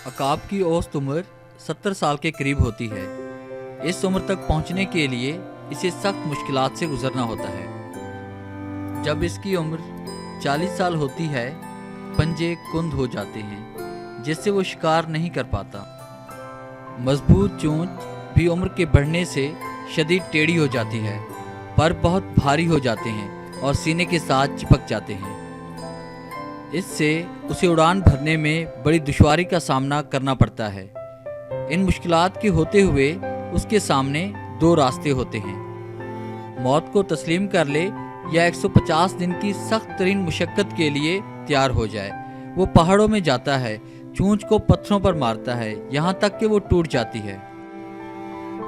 अकाब की औसत उम्र 70 साल के करीब होती है। इस उम्र तक पहुंचने के लिए इसे सख्त मुश्किलात से गुजरना होता है। जब इसकी उम्र 40 साल होती है, पंजे कुंद हो जाते हैं जिससे वो शिकार नहीं कर पाता। मजबूत चोंच भी उम्र के बढ़ने से शदीद टेढ़ी हो जाती है, पर बहुत भारी हो जाते हैं और सीने के साथ चिपक जाते हैं। इससे उसे उड़ान भरने में बड़ी दुश्वारी का सामना करना पड़ता है। इन मुश्किलात के होते हुए उसके सामने दो रास्ते होते हैं: मौत को तस्लीम कर ले या 150 दिन की सख्त तरीन मुशक्क़त के लिए तैयार हो जाए। वो पहाड़ों में जाता है, चोंच को पत्थरों पर मारता है, यहाँ तक कि वो टूट जाती है।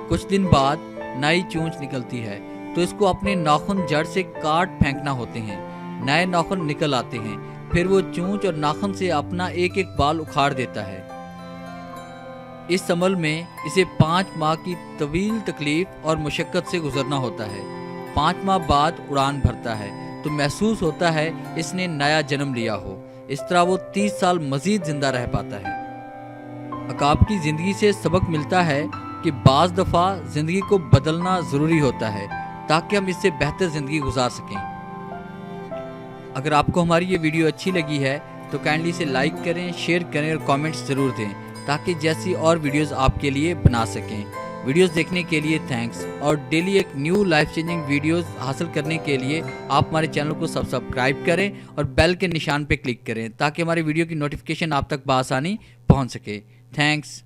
कुछ दिन बाद नई चोंच निकलती है तो इसको अपने नाखून जड़ से काट फेंकना होते हैं। नए नाखून निकल आते हैं, फिर वो चोंच और नाखून से अपना एक एक बाल उखाड़ देता है। इस अमल में इसे 5 माह की तवील तकलीफ और मुशक्क़त से गुजरना होता है। 5 माह बाद उड़ान भरता है तो महसूस होता है इसने नया जन्म लिया हो। इस तरह वो 30 साल मजीद जिंदा रह पाता है। अकाब की ज़िंदगी से सबक मिलता है कि बाज़ दफ़ा ज़िंदगी को बदलना ज़रूरी होता है ताकि हम इससे बेहतर ज़िंदगी गुजार सकें। अगर आपको हमारी ये वीडियो अच्छी लगी है तो काइंडली इसे लाइक करें, शेयर करें और कमेंट्स ज़रूर दें ताकि जैसी और वीडियोस आपके लिए बना सकें। वीडियोस देखने के लिए थैंक्स। और डेली एक न्यू लाइफ चेंजिंग वीडियोस हासिल करने के लिए आप हमारे चैनल को सब्सक्राइब करें और बेल के निशान पर क्लिक करें ताकि हमारी वीडियो की नोटिफिकेशन आप तक बआसानी पहुँच सके। थैंक्स।